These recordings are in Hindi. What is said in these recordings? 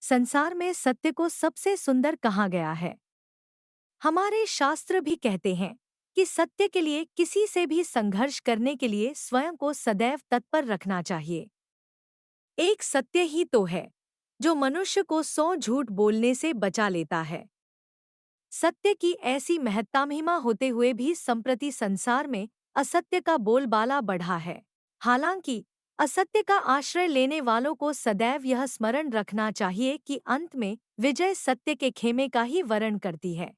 संसार में सत्य को सबसे सुंदर कहा गया है। हमारे शास्त्र भी कहते हैं कि सत्य के लिए किसी से भी संघर्ष करने के लिए स्वयं को सदैव तत्पर रखना चाहिए। एक सत्य ही तो है जो मनुष्य को 100 झूठ बोलने से बचा लेता है। सत्य की ऐसी महत्ता महिमा होते हुए भी संप्रति संसार में असत्य का बोलबाला बढ़ा है। हालांकि असत्य का आश्रय लेने वालों को सदैव यह स्मरण रखना चाहिए कि अंत में विजय सत्य के खेमे का ही वर्ण करती है।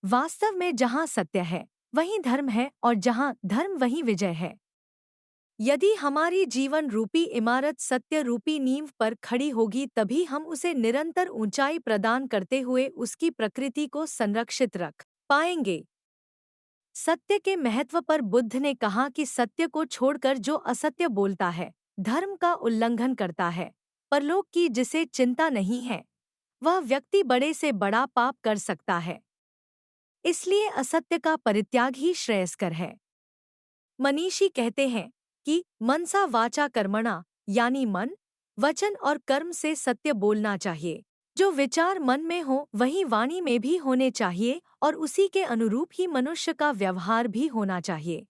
वास्तव में जहाँ सत्य है वहीं धर्म है, और जहाँ धर्म वहीं विजय है। यदि हमारी जीवन रूपी इमारत सत्य रूपी नींव पर खड़ी होगी, तभी हम उसे निरंतर ऊंचाई प्रदान करते हुए उसकी प्रकृति को संरक्षित रख पाएंगे। सत्य के महत्व पर बुद्ध ने कहा कि सत्य को छोड़कर जो असत्य बोलता है धर्म का उल्लंघन करता है। परलोक की जिसे चिंता नहीं है वह व्यक्ति बड़े से बड़ा पाप कर सकता है। इसलिए असत्य का परित्याग ही श्रेयस्कर है। मनीषी कहते हैं कि मनसा वाचा कर्मणा, यानी मन, वचन और कर्म से सत्य बोलना चाहिए। जो विचार मन में हो वही वाणी में भी होने चाहिए, और उसी के अनुरूप ही मनुष्य का व्यवहार भी होना चाहिए।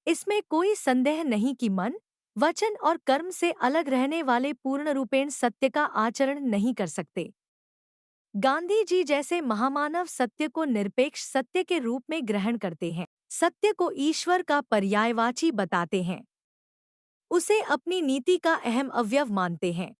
इसमें कोई संदेह नहीं कि मन, वचन और कर्म से अलग रहने वाले पूर्ण रूपेण सत्य का आचरण नहीं कर सकते। गांधी जी जैसे महामानव सत्य को निरपेक्ष सत्य के रूप में ग्रहण करते हैं, सत्य को ईश्वर का पर्यायवाची बताते हैं, उसे अपनी नीति का अहम अवयव मानते हैं।